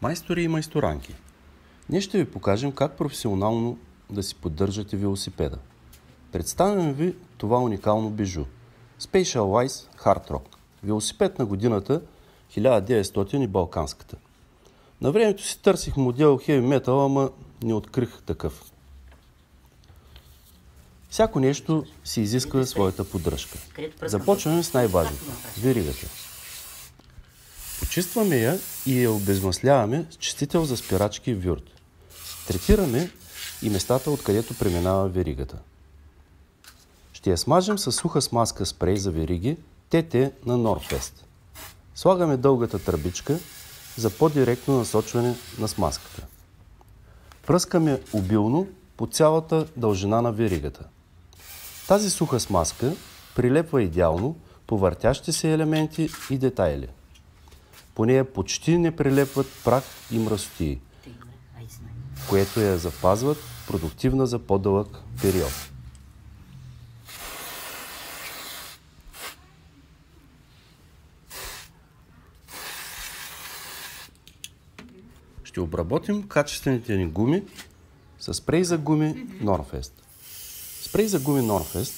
Майстори и майсторанки, ние ще ви покажем как професионално да си поддържате велосипеда. Представяме ви това уникално бижу Specialized Hard Rock. Велосипед на годината 1900 и балканската. На времето си търсих модел Heavy Metal, ама не открих такъв. Всяко нещо си изисква своята поддръжка. Започваме с най-важното – веригата. Почистваме я и я обезмасляваме с чистител за спирачки Würth. Третираме и местата, откъдето преминава веригата. Ще я смажем с суха смазка спрей за вериги ТТ на Norfest. Слагаме дългата тръбичка за по-директно насочване на смазката. Пръскаме обилно по цялата дължина на веригата. Тази суха смазка прилепва идеално по въртящи се елементи и детайли. По нея почти не прилепват прах и мръсотии, което я запазват продуктивна за по-дълъг период. Ще обработим качествените ни гуми с спрей за гуми Norfest. Спрей за гуми Norfest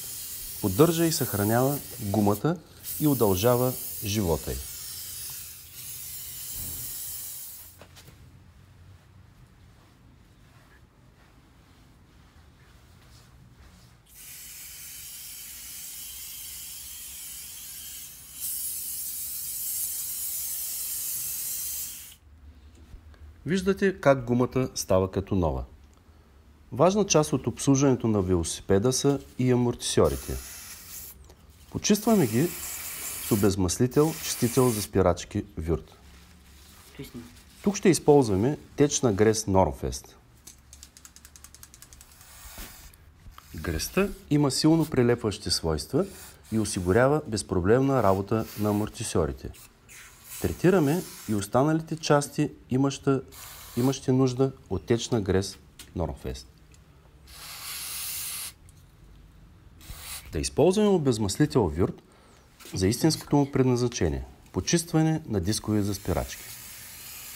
поддържа и съхранява гумата и удължава живота й. Виждате как гумата става като нова. Важна част от обслужването на велосипеда са и амортисьорите. Почистваме ги с обезмаслител, чистител за спирачки Würth. Тук ще използваме течна грес Norfest. Греста има силно прилепващи свойства и осигурява безпроблемна работа на амортисьорите. Третираме и останалите части, имащи нужда от течна грес Norfest. Да използваме обезмаслител Würth за истинското му предназначение – почистване на дискове за спирачки.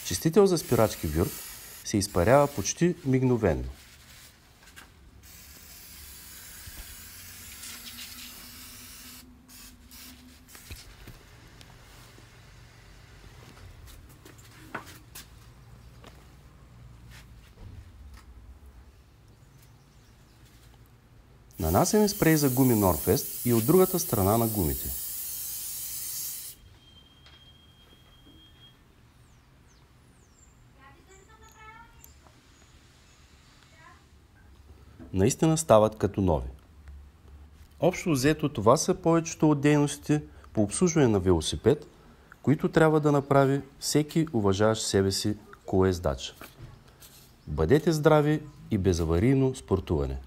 Чистител за спирачки Würth се изпарява почти мигновено. Нанасяме спрей за гуми Norfest и от другата страна на гумите. Наистина стават като нови. Общо взето това са повечето от дейностите по обслужване на велосипед, които трябва да направи всеки уважаващ себе си колоездач. Бъдете здрави и безаварийно спортуване!